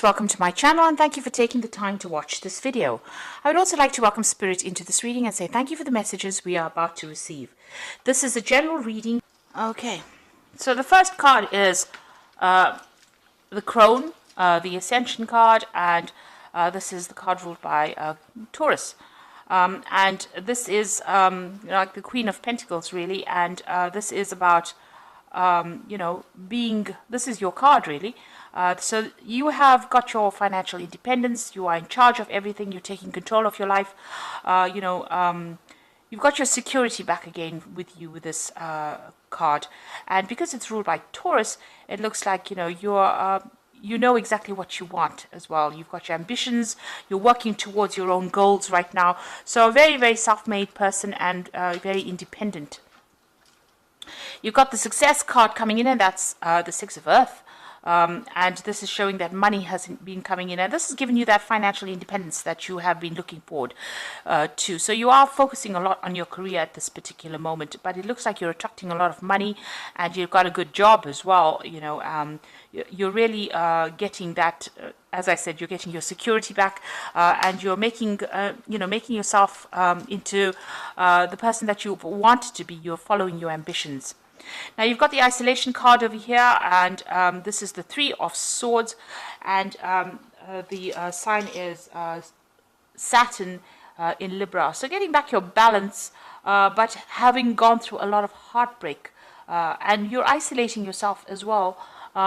Welcome to my channel and thank you for taking the time to watch this video. I would also like to welcome Spirit into this reading and say thank you for the messages we are about to receive. This is a general reading. Okay, so the first card is the Crone, the Ascension card, and this is the card ruled by Taurus. And this is like the Queen of Pentacles really, and this is about this is your card really. So you have got your financial independence, you are in charge of everything, you're taking control of your life, you've got your security back again with you with this card. And because it's ruled by Taurus, it looks like, you know exactly what you want as well. You've got your ambitions, you're working towards your own goals right now. So a very, very self-made person and very independent. You've got the Success card coming in, and that's the Six of Earth. And this is showing that money has been coming in, and this has given you that financial independence that you have been looking forward to. So you are focusing a lot on your career at this particular moment, but it looks like you're attracting a lot of money, and you've got a good job as well. You're really getting that. As I said, you're getting your security back, and you're making yourself into the person that you wanted to be. You're following your ambitions. Now you've got the Isolation card over here, and this is the Three of Swords, and the sign is Saturn in Libra. So getting back your balance, but having gone through a lot of heartbreak, and you're isolating yourself as well.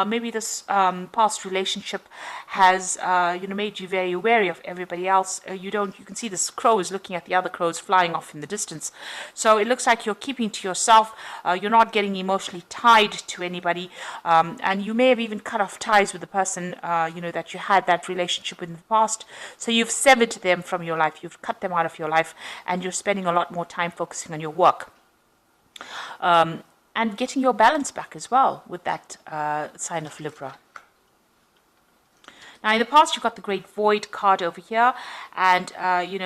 Maybe this past relationship has made you very wary of everybody else. You can see this crow is looking at the other crows flying off in the distance. So it looks like you're keeping to yourself. You're not getting emotionally tied to anybody, and you may have even cut off ties with the person that you had that relationship with in the past. So you've severed them from your life. You've cut them out of your life, and you're spending a lot more time focusing on your work. And getting your balance back as well with that sign of Libra. Now, in the past, you've got the Great Void card over here, and,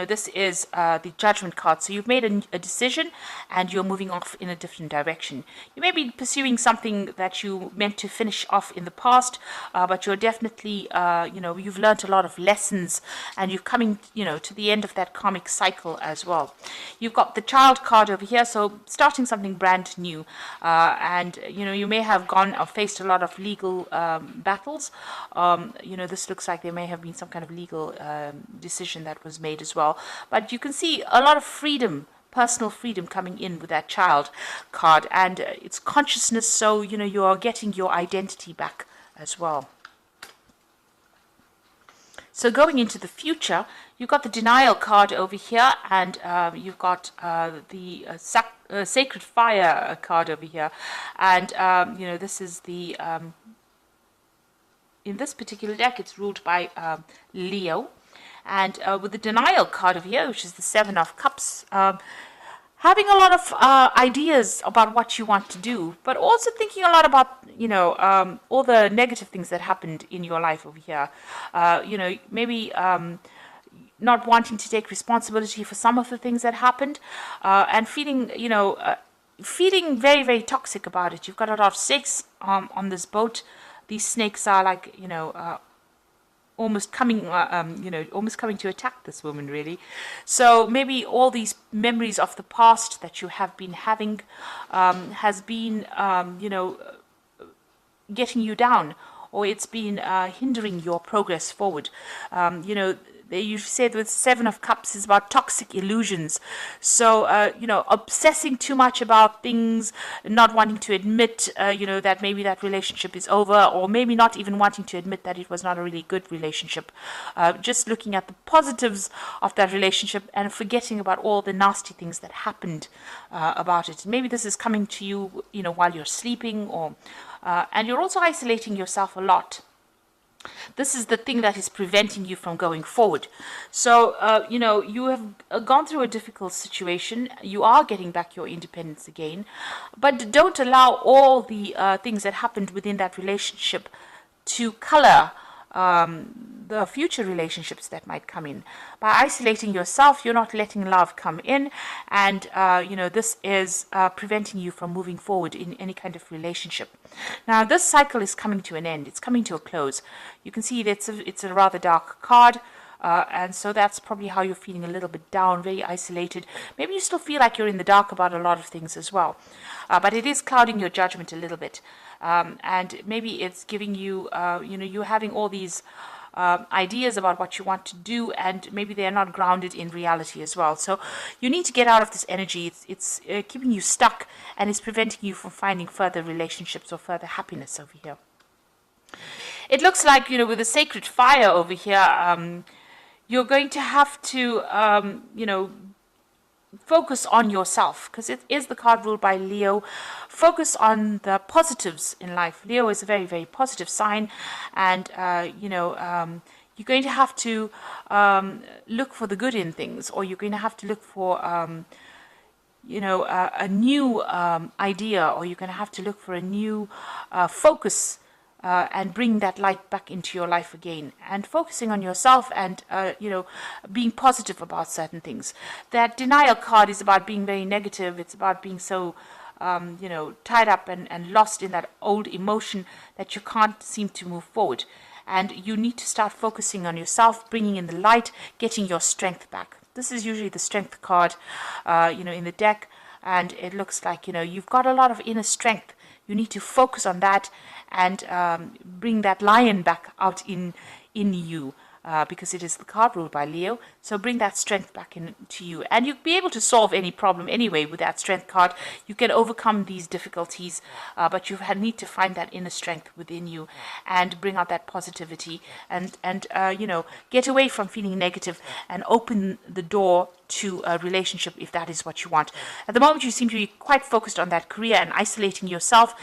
this is the Judgment card. So you've made a decision, and you're moving off in a different direction. You may be pursuing something that you meant to finish off in the past, but you're definitely, you've learned a lot of lessons, and you're coming, to the end of that karmic cycle as well. You've got the Child card over here, so starting something brand new, and, you may have gone or faced a lot of legal battles. This looks like there may have been some kind of legal decision that was made as well. But you can see a lot of freedom, personal freedom coming in with that Child card. And it's consciousness, so, you are getting your identity back as well. So going into the future, you've got the Denial card over here, and you've got the Sacred Fire card over here. And, this is the... in this particular deck, it's ruled by Leo. And with the Denial card over here, which is the Seven of Cups, having a lot of ideas about what you want to do, but also thinking a lot about, all the negative things that happened in your life over here. Maybe not wanting to take responsibility for some of the things that happened, and feeling, feeling very, very toxic about it. You've got a lot of snakes on this boat. These snakes are like, almost coming to attack this woman, really. So maybe all these memories of the past that you have been having has been, getting you down, or it's been hindering your progress forward. You said with Seven of Cups is about toxic illusions. So, obsessing too much about things, not wanting to admit, that maybe that relationship is over, or maybe not even wanting to admit that it was not a really good relationship. Just looking at the positives of that relationship and forgetting about all the nasty things that happened about it. Maybe this is coming to you, while you're sleeping, or and you're also isolating yourself a lot. This is the thing that is preventing you from going forward. So, you have gone through a difficult situation. You are getting back your independence again. But don't allow all the things that happened within that relationship to color the future relationships that might come in. By isolating yourself, you're not letting love come in, and this is preventing you from moving forward in any kind of relationship. Now, this cycle is coming to an end. It's coming to a close. You can see that it's a rather dark card. And so that's probably how you're feeling, a little bit down, very isolated. Maybe you still feel like you're in the dark about a lot of things as well. But it is clouding your judgment a little bit. And maybe it's giving you, you're having all these ideas about what you want to do, and maybe they're not grounded in reality as well. So you need to get out of this energy. It's keeping you stuck, and it's preventing you from finding further relationships or further happiness over here. It looks like, with the sacred fire over here, you're going to have to, focus on yourself, because it is the card ruled by Leo. Focus on the positives in life. Leo is a very, very positive sign, and, you're going to have to look for the good in things, or you're going to have to look for, a new idea, or you're going to have to look for a new focus. And bring that light back into your life again, and focusing on yourself, and being positive about certain things. That denial card is about being very negative. It's about being so tied up and lost in that old emotion that you can't seem to move forward. And you need to start focusing on yourself, bringing in the light, getting your strength back. This is usually the strength card in the deck, and it looks like you've got a lot of inner strength. You need to focus on that and bring that lion back out in you, because it is the card ruled by Leo. So bring that strength back into you, and you'll be able to solve any problem anyway with that strength card. You can overcome these difficulties, but you need to find that inner strength within you and bring out that positivity, and get away from feeling negative and open the door to a relationship if that is what you want. At the moment, you seem to be quite focused on that career and isolating yourself,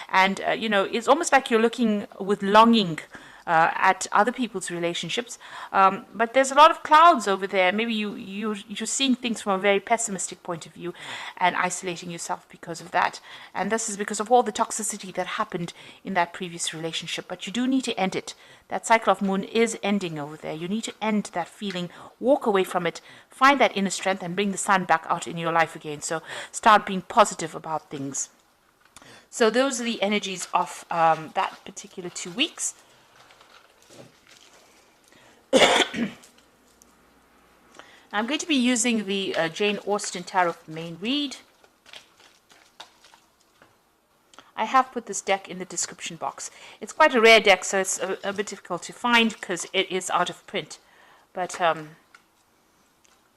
and it's almost like you're looking with longing at other people's relationships, but there's a lot of clouds over there. Maybe you're seeing things from a very pessimistic point of view and isolating yourself because of that. And this is because of all the toxicity that happened in that previous relationship. But you do need to end it. That cycle of moon is ending over there. You need to end that feeling, walk away from it, find that inner strength, and bring the sun back out in your life again. So start being positive about things. So those are the energies of that particular 2 weeks. I'm going to be using the Jane Austen Tarot main read. I have put this deck in the description box. It's quite a rare deck, so it's a bit difficult to find because it is out of print. But,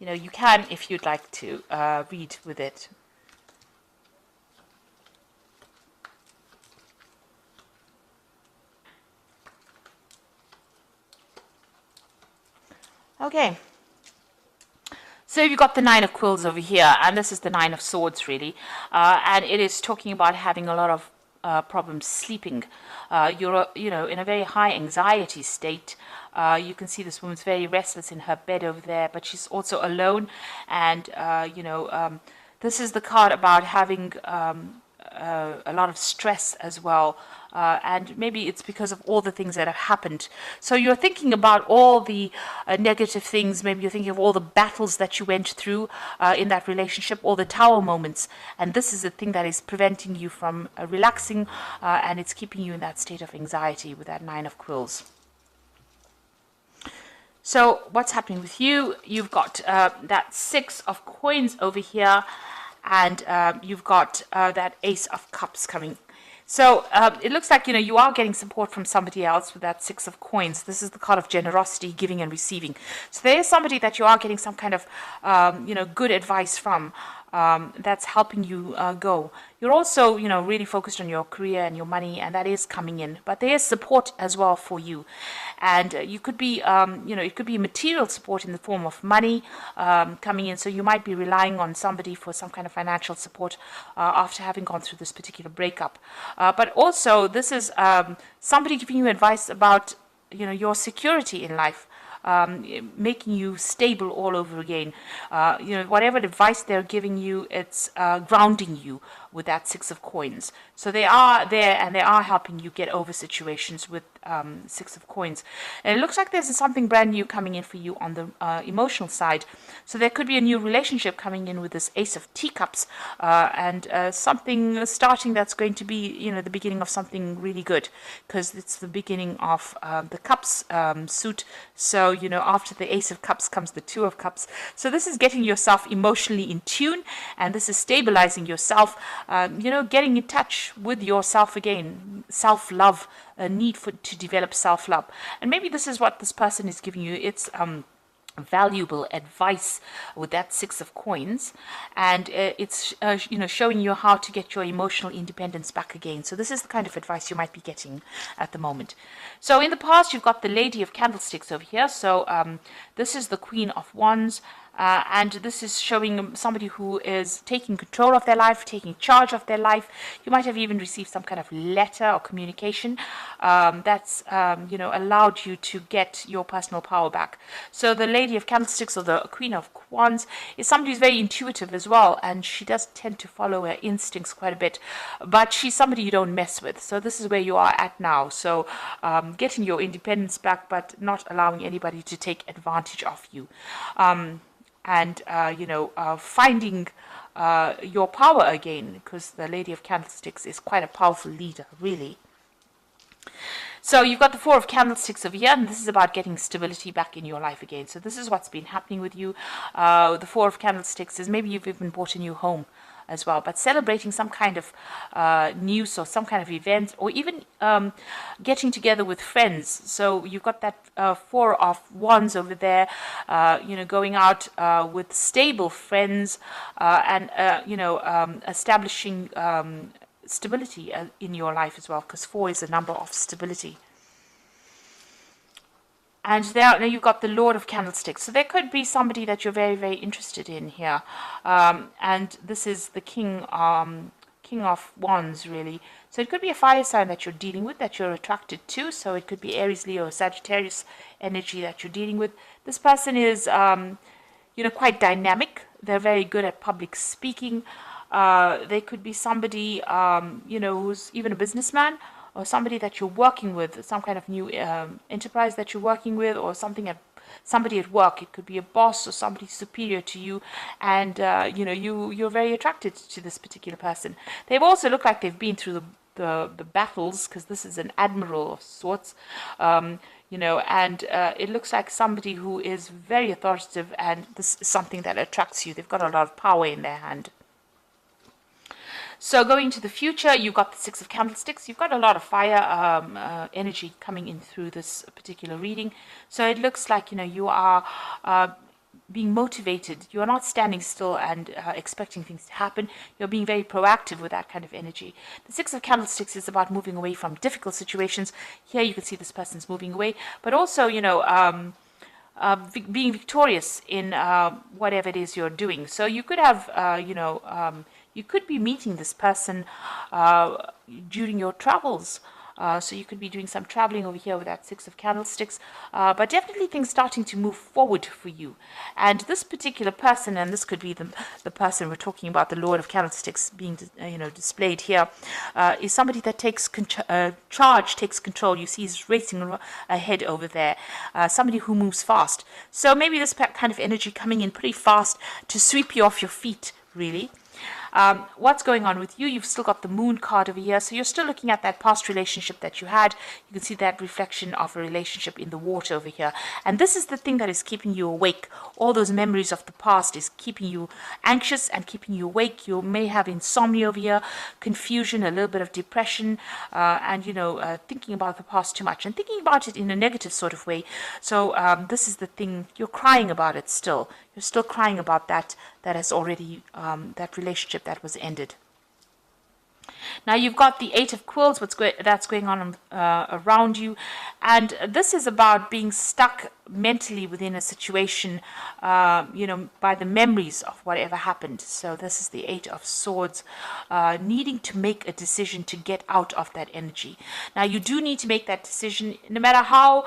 you can, if you'd like to, read with it. Okay, so you've got the Nine of Quills over here, and this is the Nine of Swords, really, and it is talking about having a lot of problems sleeping. You're, in a very high anxiety state. You can see this woman's very restless in her bed over there, but she's also alone, and, this is the card about having a lot of stress as well. And maybe it's because of all the things that have happened. So you're thinking about all the negative things. Maybe you're thinking of all the battles that you went through in that relationship, all the tower moments. And this is the thing that is preventing you from relaxing, and it's keeping you in that state of anxiety with that Nine of Quills. So what's happening with you? You've got that Six of Coins over here, and you've got that Ace of Cups coming. So it looks like, you are getting support from somebody else with that Six of Coins. This is the card of generosity, giving and receiving. So there is somebody that you are getting some kind of, good advice from. That's helping you go. You're also, really focused on your career and your money, and that is coming in. But there is support as well for you. And you could be, it could be material support in the form of money coming in. So you might be relying on somebody for some kind of financial support after having gone through this particular breakup. But also, this is somebody giving you advice about, your security in life. Making you stable all over again. Whatever advice they're giving you, it's grounding you with that Six of Coins. So they are there, and they are helping you get over situations with Six of Coins. And it looks like there's something brand new coming in for you on the emotional side. So there could be a new relationship coming in with this Ace of Teacups, and something starting that's going to be, you know, the beginning of something really good, because it's the beginning of the Cups suit. So, you know, after the Ace of Cups comes the Two of Cups. So this is getting yourself emotionally in tune, and this is stabilizing yourself, you know, getting in touch with yourself again, self-love, a need to develop self-love. And maybe this is what this person is giving you. It's valuable advice with that Six of Coins, and it's you know, showing you how to get your emotional independence back again. So this is the kind of advice you might be getting at the moment. So in the past, you've got the Lady of Candlesticks over here. So this is the Queen of Wands. And this is showing somebody who is taking control of their life, taking charge of their life. You might have even received some kind of letter or communication that's, you know, allowed you to get your personal power back. So the Lady of Candlesticks, or the Queen of Wands, is somebody who's very intuitive as well, and she does tend to follow her instincts quite a bit, but she's somebody you don't mess with. So this is where you are at now. So getting your independence back, but not allowing anybody to take advantage of you. And, you know, finding your power again, because the Lady of Candlesticks is quite a powerful leader, really. So you've got the Four of Candlesticks over here, and this is about getting stability back in your life again. So this is what's been happening with you. The Four of Candlesticks is maybe you've even bought a new home as well, but celebrating some kind of news or some kind of event, or even getting together with friends. So you've got that Four of Wands over there, you know, going out with stable friends, and you know, establishing stability in your life as well, because 4 is a number of stability. And there, now you've got the Lord of Candlesticks. So there could be somebody that you're very, very interested in here. And this is the King of Wands, really. So it could be a fire sign that you're dealing with, that you're attracted to. So it could be Aries, Leo, Sagittarius energy that you're dealing with. This person is, you know, quite dynamic. They're very good at public speaking. They could be somebody, you know, who's even a businessman, or somebody that you're working with, some kind of new enterprise that you're working with, or somebody at work. It could be a boss or somebody superior to you, and you know, you're very attracted to this particular person. They've also looked like they've been through the battles, because this is an admiral of sorts, you know, and it looks like somebody who is very authoritative, and this is something that attracts you. They've got a lot of power in their hand. So going to the future, you've got the Six of Candlesticks. You've got a lot of fire energy coming in through this particular reading. So it looks like, you know, you are being motivated. You are not standing still and expecting things to happen. You're being very proactive with that kind of energy. The Six of Candlesticks is about moving away from difficult situations. Here you can see this person's moving away, but also, you know, being victorious in whatever it is you're doing. So you could have, you know, you could be meeting this person during your travels. So you could be doing some traveling over here with that Six of Candlesticks, but definitely things starting to move forward for you. And this particular person, and this could be the person we're talking about, the Lord of Candlesticks being, you know, displayed here, is somebody that takes charge, takes control. You see he's racing ahead over there, somebody who moves fast. So maybe this kind of energy coming in pretty fast to sweep you off your feet, really. What's going on with you? You've still got the Moon card over here, so you're still looking at that past relationship that you had. You can see that reflection of a relationship in the water over here, and this is the thing that is keeping you awake. All those memories of the past is keeping you anxious and keeping you awake. You may have insomnia over here, confusion, a little bit of depression, and, you know, thinking about the past too much and thinking about it in a negative sort of way. So this is the thing, you're crying about it still. You're still crying about that has already, that relationship that was ended. Now you've got the Eight of Quills, that's going on around you, and this is about being stuck mentally within a situation, you know, by the memories of whatever happened. So this is the Eight of Swords, needing to make a decision to get out of that energy. Now you do need to make that decision, no matter how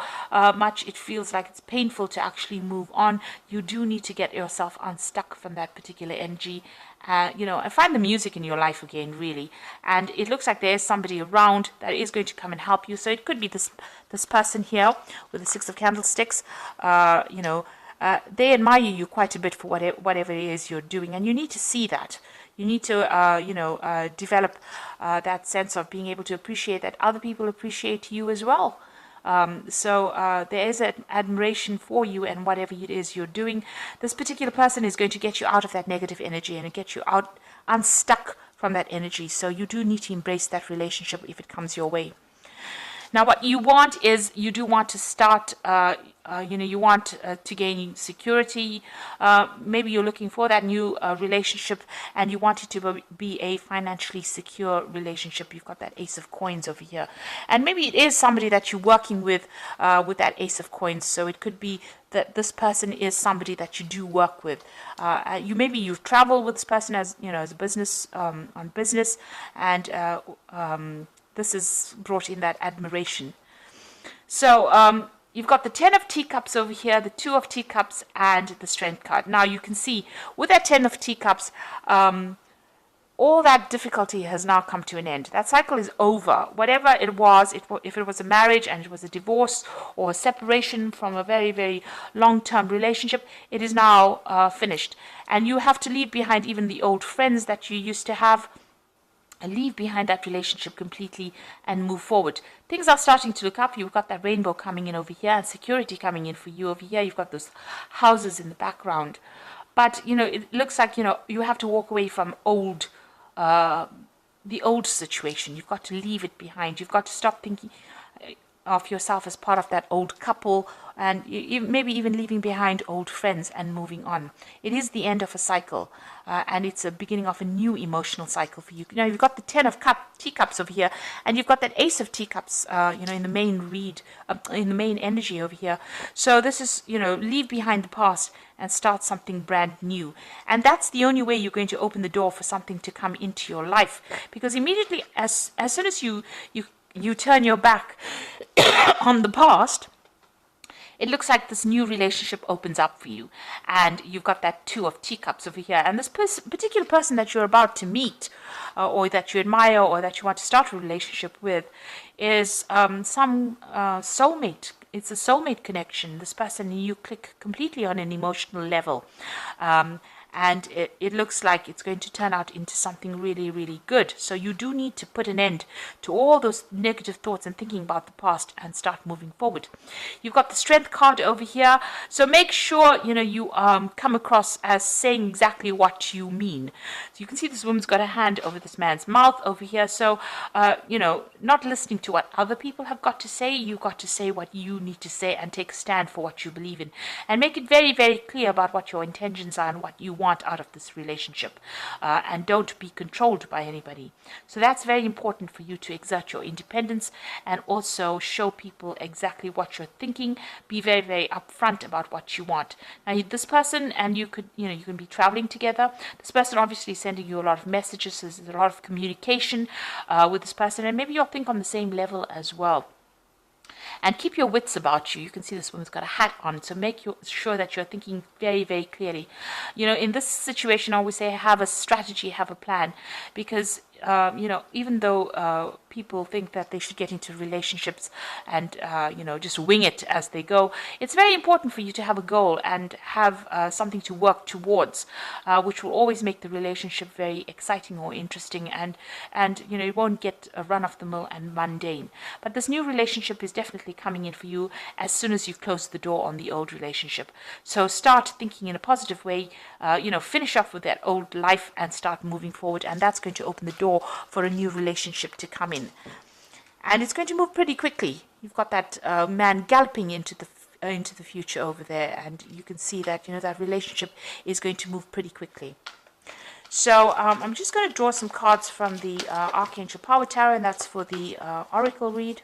much it feels like it's painful to actually move on. You do need to get yourself unstuck from that particular energy. You know, and find the music in your life again, really. And it looks like there is somebody around that is going to come and help you. So it could be this this person here with the Six of Candlesticks, they admire you quite a bit for whatever it is you're doing, and you need to see that. You need to, develop that sense of being able to appreciate that other people appreciate you as well. So there is an admiration for you and whatever it is you're doing. This particular person is going to get you out of that negative energy and get you out unstuck from that energy. So you do need to embrace that relationship if it comes your way. Now, what you want is you do want to start, you want to gain security. Maybe you're looking for that new relationship and you want it to be a financially secure relationship. You've got that Ace of Coins over here. And maybe it is somebody that you're working with that Ace of Coins. So it could be that this person is somebody that you do work with. Maybe you've traveled with this person as a business, on business, and this is brought in that admiration. So you've got the 10 of Teacups over here, the 2 of Teacups, and the Strength card. Now you can see with that 10 of Teacups, all that difficulty has now come to an end. That cycle is over. Whatever it was, if it was a marriage and it was a divorce or a separation from a very, very long-term relationship, it is now finished. And you have to leave behind even the old friends that you used to have, and leave behind that relationship completely and move forward. Things are starting to look up. You've got that rainbow coming in over here and security coming in for you over here. You've got those houses in the background. But, it looks like, you have to walk away from the old situation. You've got to leave it behind. You've got to stop thinking of yourself as part of that old couple, and maybe even leaving behind old friends and moving on. It is the end of a cycle, and it's a beginning of a new emotional cycle for you. Now you've got the 10 of Teacups over here, and you've got that Ace of Teacups, in the main read, in the main energy over here. So this is, leave behind the past and start something brand new. And that's the only way you're going to open the door for something to come into your life, because immediately as soon as you turn your back on the past, it looks like this new relationship opens up for you. And you've got that 2 of Teacups over here. And this particular person that you're about to meet, or that you admire, or that you want to start a relationship with, is some soulmate. It's a soulmate connection. This person, you click completely on an emotional level. And it looks like it's going to turn out into something really, really good. So you do need to put an end to all those negative thoughts and thinking about the past and start moving forward. You've got the Strength card over here. So make sure, you come across as saying exactly what you mean. So you can see this woman's got a hand over this man's mouth over here. So, not listening to what other people have got to say. You've got to say what you need to say and take a stand for what you believe in. And make it very, very clear about what your intentions are and what you want out of this relationship, and don't be controlled by anybody. So that's very important for you to exert your independence and also show people exactly what you're thinking. Be very, very upfront about what you want. Now this person and you can be traveling together. This person obviously sending you a lot of messages. So there's a lot of communication with this person, and maybe you'll think on the same level as well. And keep your wits about you. You can see this woman's got a hat on, so make sure that you're thinking very, very clearly. In this situation, I always say have a strategy, have a plan, because even though people think that they should get into relationships and, just wing it as they go, it's very important for you to have a goal and have something to work towards, which will always make the relationship very exciting or interesting, and it won't get run off the mill and mundane. But this new relationship is definitely coming in for you as soon as you've closed the door on the old relationship. So start thinking in a positive way, finish off with that old life and start moving forward, and that's going to open the door for a new relationship to come in. And it's going to move pretty quickly. You've got that man galloping into the future over there, and you can see that that relationship is going to move pretty quickly. So I'm just going to draw some cards from the Archangel Power Tarot, and that's for the Oracle read.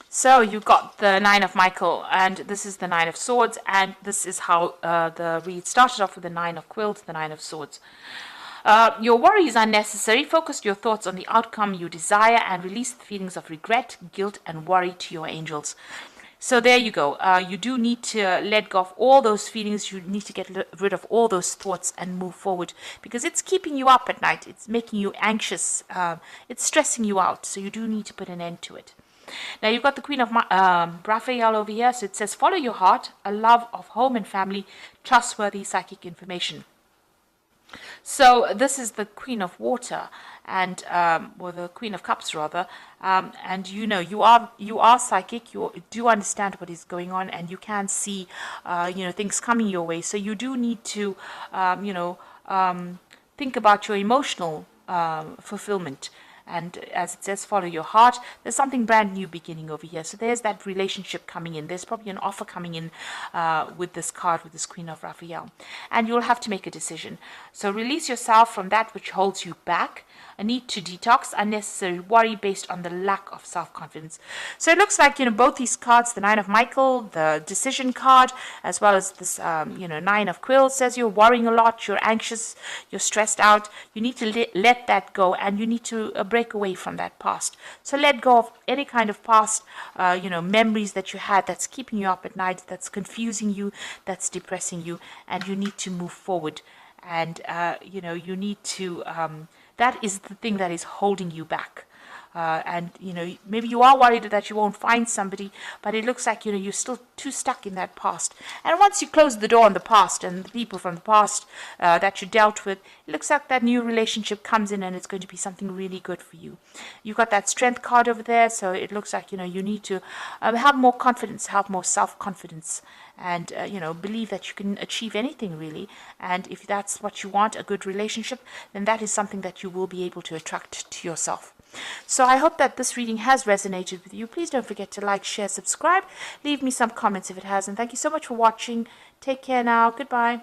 So you've got the 9 of Michael, and this is the 9 of Swords, and this is how the read started off with the 9 of Quills, the 9 of Swords. Your worry is unnecessary. Focus your thoughts on the outcome you desire and release the feelings of regret, guilt, and worry to your angels. So there you go. You do need to let go of all those feelings. You need to get rid of all those thoughts and move forward, because it's keeping you up at night. It's making you anxious. It's stressing you out. So you do need to put an end to it. Now you've got the Queen of Raphael over here. So it says, follow your heart, a love of home and family, trustworthy psychic information. So this is the Queen of Water, and or the Queen of Cups rather, and you know you are psychic. You do understand what is going on, and you can see things coming your way. So you do need to think about your emotional fulfillment. And as it says, follow your heart. There's something brand new beginning over here. So there's that relationship coming in. There's probably an offer coming in with this card, with this Queen of Raphael. And you'll have to make a decision. So release yourself from that which holds you back. A need to detox unnecessary worry based on the lack of self-confidence. So it looks like, both these cards, the Nine of Michael, the decision card, as well as this, Nine of Quills, says you're worrying a lot, you're anxious, you're stressed out. You need to let that go, and you need to break away from that past. So let go of any kind of past, memories that you had that's keeping you up at night, that's confusing you, that's depressing you, and you need to move forward. And, you need to... that is the thing that is holding you back. And maybe you are worried that you won't find somebody, but it looks like you're still too stuck in that past. And once you close the door on the past and the people from the past that you dealt with, it looks like that new relationship comes in, and it's going to be something really good for you. You've got that Strength card over there, so it looks like you need to have more confidence, have more self-confidence, and believe that you can achieve anything really. And if that's what you want, a good relationship, then that is something that you will be able to attract to yourself. So I hope that this reading has resonated with you. Please don't forget to like, share, subscribe. Leave me some comments if it has. And thank you so much for watching. Take care now. Goodbye.